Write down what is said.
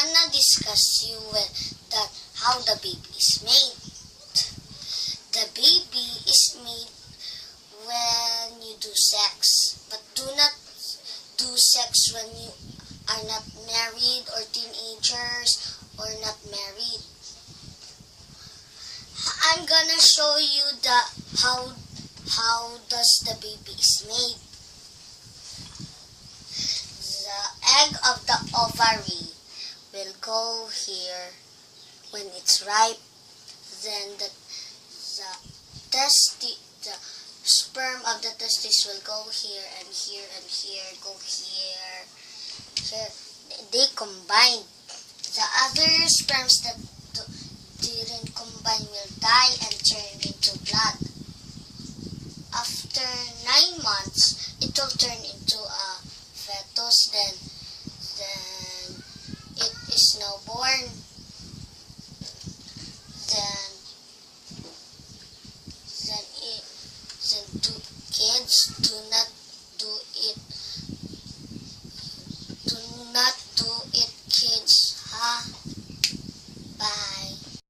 gonna discuss you with that how the baby is made. The baby is made when you do sex, but do not do sex when you are not married or teenagers or not married. I'm gonna show you how does the baby is made. The egg of the ovary will go here when it's ripe. Then the sperm of the testes will go here and here and here, go here, here. They combine. The other sperms that didn't combine will die and turn into blood. After 9 months, it will turn into a fetus. Then it is now born. Then kids do not do